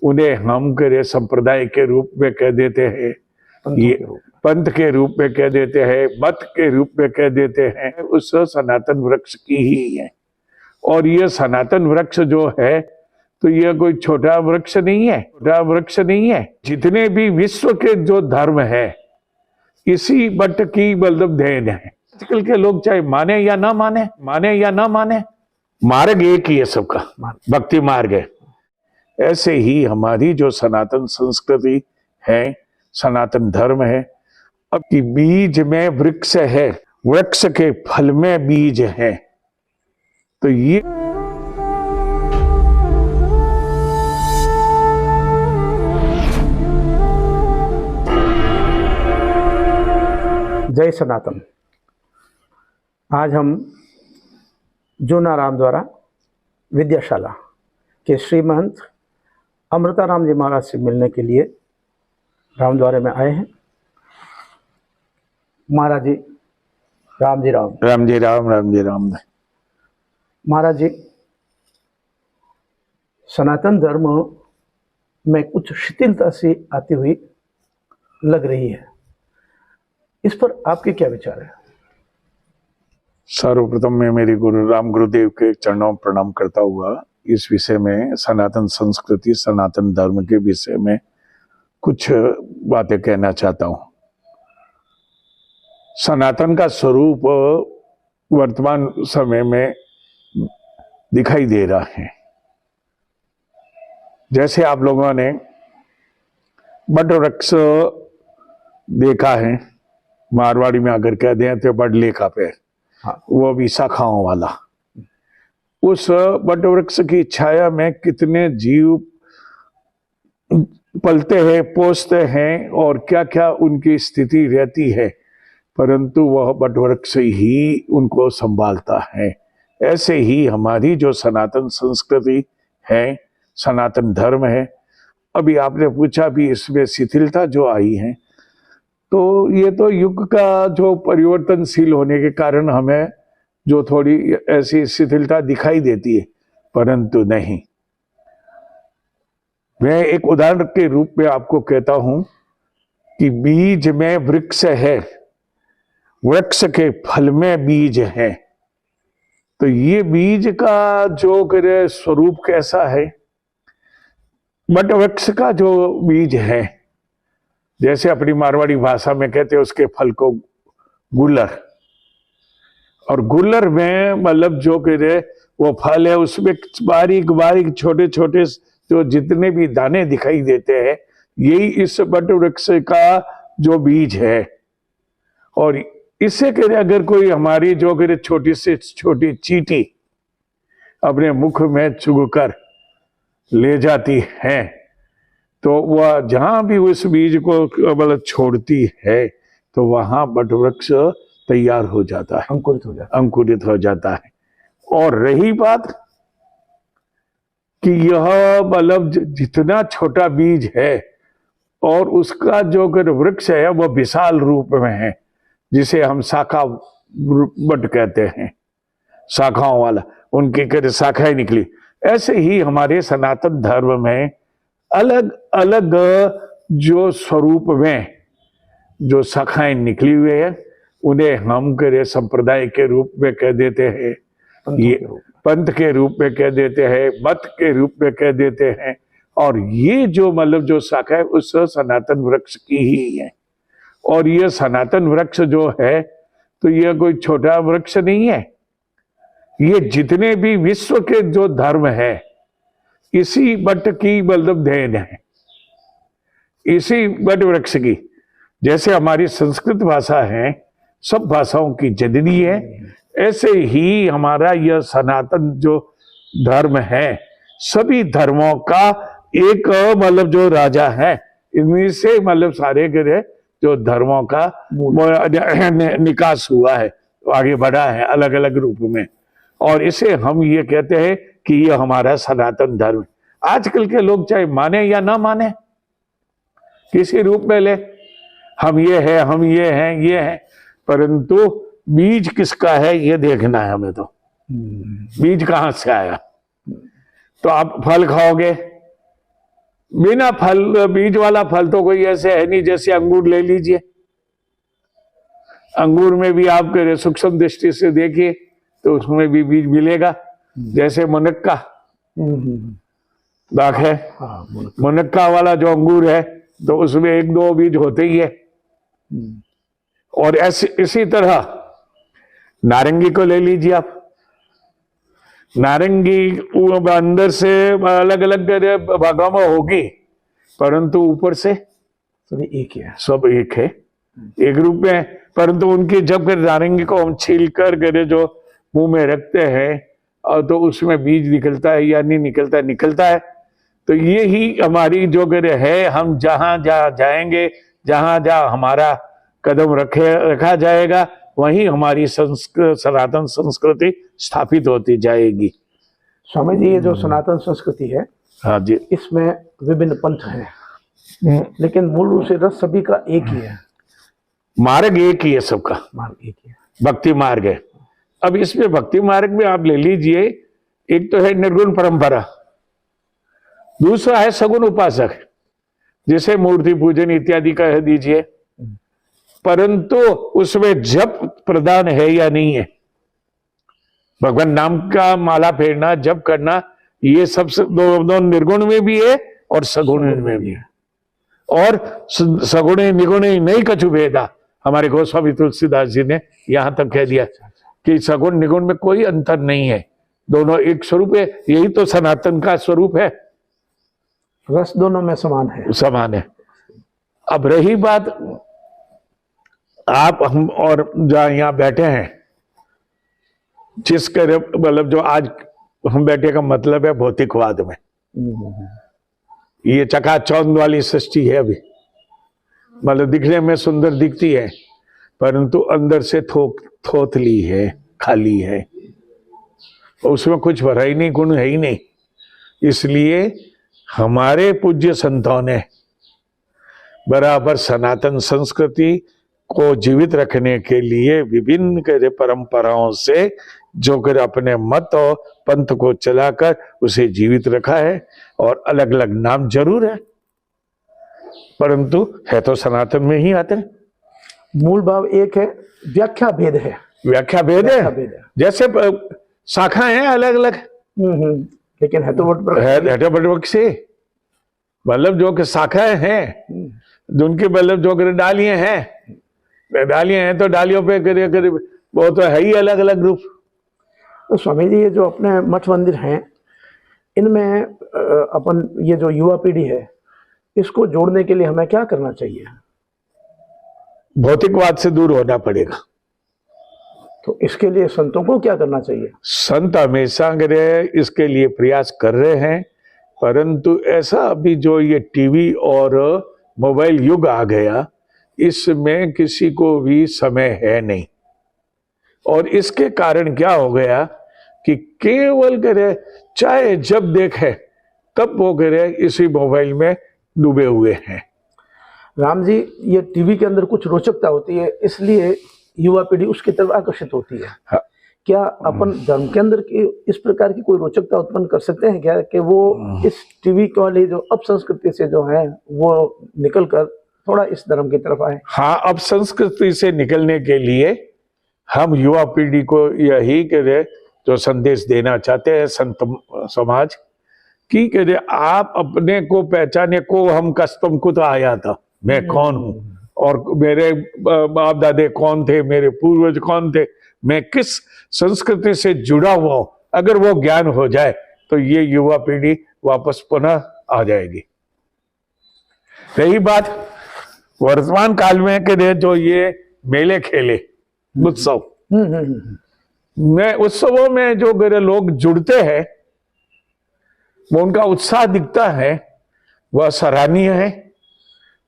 उन्हें हम करे संप्रदाय के रूप में कह देते हैं, ये पंथ के रूप में कह देते हैं, मत के रूप में कह देते हैं। उस सनातन वृक्ष की ही है। और ये सनातन वृक्ष जो है तो ये कोई छोटा वृक्ष नहीं है, छोटा वृक्ष नहीं है। जितने भी विश्व के जो धर्म है इसी बट की मतलब देन है। आजकल के लोग चाहे माने या ना माने, माने या ना माने, मार्ग एक ही है सबका, भक्ति मार्ग है। ऐसे ही हमारी जो सनातन संस्कृति है, सनातन धर्म है, अब की बीज में वृक्ष है, वृक्ष के फल में बीज है। तो ये जय सनातन। आज हम जूना राम द्वारा विद्याशाला के श्री महंत अमृताराम जी महाराज से मिलने के लिए राम द्वारे में आए हैं। महाराज जी राम जी राम। राम जी राम, राम जी राम। महाराज जी, सनातन धर्म में कुछ शिथिलता सी आती हुई लग रही है, इस पर आपके क्या विचार है? सर्वप्रथम मैं मेरे गुरु राम गुरुदेव के चरणों में प्रणाम करता हुआ इस विषय में, सनातन संस्कृति सनातन धर्म के विषय में कुछ बातें कहना चाहता हूं। सनातन का स्वरूप वर्तमान समय में दिखाई दे रहा है। जैसे आप लोगों ने बट वृक्ष देखा है, मारवाड़ी में अगर कह दें तो बड़ लेखा पे, वो भी शाखाओं वाला। उस बट वृक्ष की छाया में कितने जीव पलते हैं, पोसते हैं और क्या क्या उनकी स्थिति रहती है, परंतु वह बट वृक्ष ही उनको संभालता है। ऐसे ही हमारी जो सनातन संस्कृति है, सनातन धर्म है, अभी आपने पूछा भी इसमें शिथिलता जो आई है, तो ये तो युग का जो परिवर्तनशील होने के कारण हमें जो थोड़ी ऐसी शिथिलता दिखाई देती है, परंतु नहीं। मैं एक उदाहरण के रूप में आपको कहता हूं कि बीज में वृक्ष है, वृक्ष के फल में बीज है। तो ये बीज का जो करे स्वरूप कैसा है, बट वृक्ष का जो बीज है, जैसे अपनी मारवाड़ी भाषा में कहते हैं उसके फल को गुलर, और गुलर में मतलब जो करे वो फल है, उसमें बारीक बारीक छोटे छोटे जो जितने भी दाने दिखाई देते हैं, यही इस बट वृक्ष का जो बीज है। और इससे करे अगर कोई हमारी जो करे छोटी से छोटी चींटी अपने मुख में चुगकर ले जाती है, तो वह जहां भी उस बीज को मतलब छोड़ती है तो वहां बट वृक्ष तैयार हो जाता है, अंकुरित हो जाता है। और रही बात कि यह मतलब जितना छोटा बीज है और उसका जो वृक्ष है वह विशाल रूप में है, जिसे हम शाखा बट कहते हैं, शाखाओं वाला, उनकी कहते शाखाएं निकली। ऐसे ही हमारे सनातन धर्म में अलग अलग जो स्वरूप में जो शाखाएं निकली हुई है, उन्हें हम करे संप्रदाय के रूप में कह देते हैं, ये पंथ के रूप में कह देते हैं, मत के रूप में कह देते हैं। और ये जो मतलब जो शाखा है उस सनातन वृक्ष की ही है। और ये सनातन वृक्ष जो है तो ये कोई छोटा वृक्ष नहीं है। ये जितने भी विश्व के जो धर्म है इसी बट की मतलब देन है, इसी बट वृक्ष की। जैसे हमारी संस्कृत भाषा है सब भाषाओं की जननी है, ऐसे ही हमारा यह सनातन जो धर्म है सभी धर्मों का एक मतलब जो राजा है, इनमें से मतलब सारे ग्रह जो धर्मों का निकास हुआ है, आगे बढ़ा है अलग अलग रूप में। और इसे हम ये कहते हैं कि ये हमारा सनातन धर्म। आजकल के लोग चाहे माने या ना माने, किसी रूप में ले, हम ये है, हम ये हैं, ये हैं, परंतु बीज किसका है ये देखना है हमें। तो बीज कहां से आया, तो आप फल खाओगे, बिना फल बीज वाला फल तो कोई ऐसे है नहीं। जैसे अंगूर ले लीजिए, अंगूर में भी आप सूक्ष्म दृष्टि से देखिए तो उसमें भी बीज मिलेगा। जैसे मुनक्का दाख है, मुनक्का वाला जो अंगूर है तो उसमें 1-2 बीज होते ही है। और ऐसे इसी तरह नारंगी को ले लीजिए आप, नारंगी अंदर से अलग अलग भागों में होगी परंतु ऊपर से सभी एक ही है, सब एक है, एक रूप में है। परंतु उनकी जब नारंगी को हम छील कर जो मुंह में रखते हैं और तो उसमें बीज निकलता है या नहीं निकलता, निकलता है। तो ये ही हमारी जो है, हम जहां जहां जाएंगे, जहां जहां हमारा कदम रखा जाएगा वहीं हमारी सनातन संस्कृति स्थापित होती जाएगी। स्वामी जी, ये जो सनातन संस्कृति है, हाँ जी, इसमें विभिन्न पंथ हैं, लेकिन मूल रूप से रस सभी का एक ही है, मार्ग एक ही है, सबका मार्ग एक ही है, भक्ति मार्ग है। अब इसमें भक्ति मार्ग में आप ले लीजिए, एक तो है निर्गुण परंपरा, दूसरा है सगुण उपासक, जिसे मूर्ति पूजन इत्यादि कह दीजिए, परंतु उसमें जप प्रदान है या नहीं है, भगवान नाम का माला फेरना, जप करना, ये सब दो निर्गुण में भी है और सगुण में भी है। और सगुणे निगुणे नहीं कछु भेदा, हमारे गोस्वामी तुलसीदास जी ने यहां तक कह दिया कि सगुण निगुण में कोई अंतर नहीं है, दोनों एक स्वरूप है। यही तो सनातन का स्वरूप है, रस दोनों में समान है, समान है। अब रही बात आप हम और जहां यहां बैठे हैं, जिसके मतलब जो आज हम बैठे का मतलब है भौतिकवाद में, ये चकाचौंध वाली सृष्टि है अभी, मतलब दिखने में सुंदर दिखती है परंतु अंदर से थोथली है, खाली है, उसमें कुछ भरा ही नहीं, गुण है ही नहीं। इसलिए हमारे पूज्य संतों ने बराबर सनातन संस्कृति को जीवित रखने के लिए विभिन्न परंपराओं से जो कर अपने मत और पंथ को चलाकर उसे जीवित रखा है। और अलग अलग नाम जरूर है परंतु है तो सनातन में ही आते हैं। मूल भाव एक है, व्याख्या भेद है, व्याख्या भेद है, जैसे शाखाएं हैं अलग अलग, लेकिन है तो वट से मतलब जो कि शाखाएं हैं, जिनकी मतलब जो डालियां हैं तो डालियों पे करीब वो तो है ही अलग अलग रूप। तो स्वामी जी, ये जो अपने मठ मंदिर हैं, इनमें अपन ये जो युवा पीढ़ी है, इसको जोड़ने के लिए हमें क्या करना चाहिए? भौतिकवाद से दूर होना पड़ेगा। तो इसके लिए संतों को क्या करना चाहिए? संत हमेशा इसके लिए प्रयास कर रहे हैं, परंतु ऐसा अभी जो ये टीवी और मोबाइल युग आ गया, इसमें किसी को भी समय है नहीं। और इसके कारण क्या हो गया कि केवल चाहे जब देखे तब वो इसी मोबाइल में डूबे हुए हैं। राम जी, ये टीवी के अंदर कुछ रोचकता होती है, इसलिए युवा पीढ़ी उसकी तरफ आकर्षित होती है। हाँ। क्या अपन धर्म के अंदर की इस प्रकार की कोई रोचकता उत्पन्न कर सकते हैं क्या, कि वो इस टीवी वाली जो अपसंस्कृति से जो है वो निकलकर थोड़ा इस धर्म की तरफ आए? हाँ, अपसंस्कृति से निकलने के लिए हम युवा पीढ़ी को यही जो संदेश देना चाहते हैं संत समाज कि आप अपने को पहचाने को, हम कस्टम को तो आया था, मैं कौन हूं और मेरे बाप दादे कौन थे, मेरे पूर्वज कौन थे, मैं किस संस्कृति से जुड़ा हुआ हूं। अगर वो ज्ञान हो जाए तो ये युवा पीढ़ी वापस पुनः आ जाएगी। रही बात वर्तमान काल में के जो ये मेले खेले उत्सव, में उत्सवों में जो लोग जुड़ते हैं, वो उनका उत्साह दिखता है, वह सराहनीय है,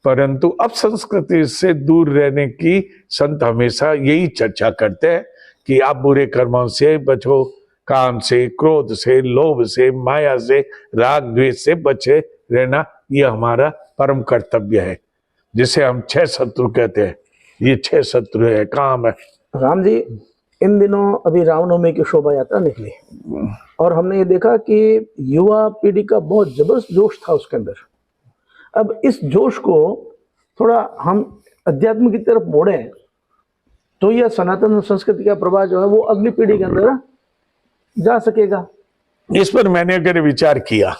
परंतु अब संस्कृति से दूर रहने की संत हमेशा यही चर्चा करते हैं कि आप बुरे कर्मों से बचो, काम से, क्रोध से, लोभ से, माया से, राग द्वेष से बचे रहना, यह हमारा परम कर्तव्य है, जिसे हम 6 शत्रु कहते हैं। ये 6 शत्रु है, काम है। राम जी, इन दिनों अभी रामनवमी की शोभा यात्रा निकली और हमने ये देखा कि युवा पीढ़ी का बहुत जबरदस्त जोश था उसके अंदर, अब इस जोश को थोड़ा हम अध्यात्म की तरफ मोड़ें तो यह सनातन संस्कृति का प्रभाव जो है वो अगली पीढ़ी के अंदर जा सकेगा। इस पर मैंने अगर विचार किया,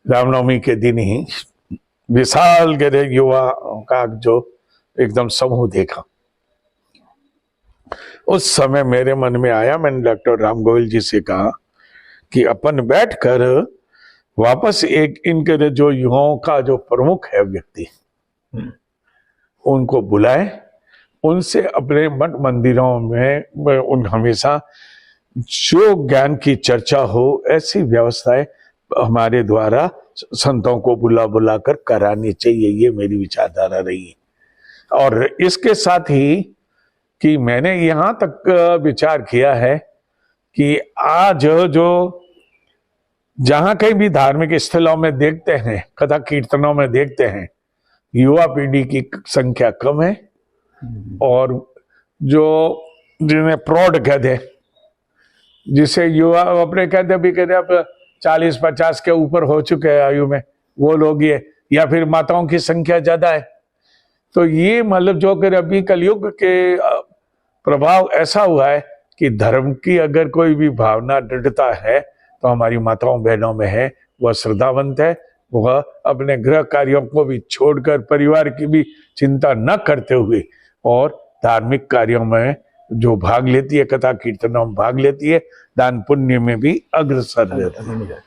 रामनवमी के दिन ही विशाल गहरे युवा का जो एकदम समूह देखा, उस समय मेरे मन में आया, मैंने डॉक्टर राम गोयल जी से कहा कि अपन बैठकर वापस एक इनके जो युवाओं का जो प्रमुख है व्यक्ति, उनको बुलाए, उनसे अपने मठ मंदिरों में उन हमेशा जो ज्ञान की चर्चा हो ऐसी व्यवस्थाएं हमारे द्वारा संतों को बुला बुला कर करानी चाहिए। ये मेरी विचारधारा रही है। और इसके साथ ही कि मैंने यहाँ तक विचार किया है कि आज जो जहां कहीं भी धार्मिक स्थलों में देखते हैं, कथा कीर्तनों में देखते हैं, युवा पीढ़ी की संख्या कम है और जो जिन्हें प्रौढ़ कहते हैं, जिसे युवा अपने कहते भी कहते अब 40-50 के ऊपर हो चुके हैं आयु में, वो लोग ये, या फिर माताओं की संख्या ज्यादा है। तो ये मतलब जो कि अभी कलयुग के प्रभाव ऐसा हुआ है कि धर्म की अगर कोई भी भावना दृढ़ता है तो हमारी माताओं बहनों में है, वह श्रद्धावंत है, वह अपने गृह कार्यों को भी छोड़कर परिवार की भी चिंता न करते हुए और धार्मिक कार्यों में जो भाग लेती है, कथा कीर्तनों में भाग लेती है, दान पुण्य में भी अग्रसर रहती है।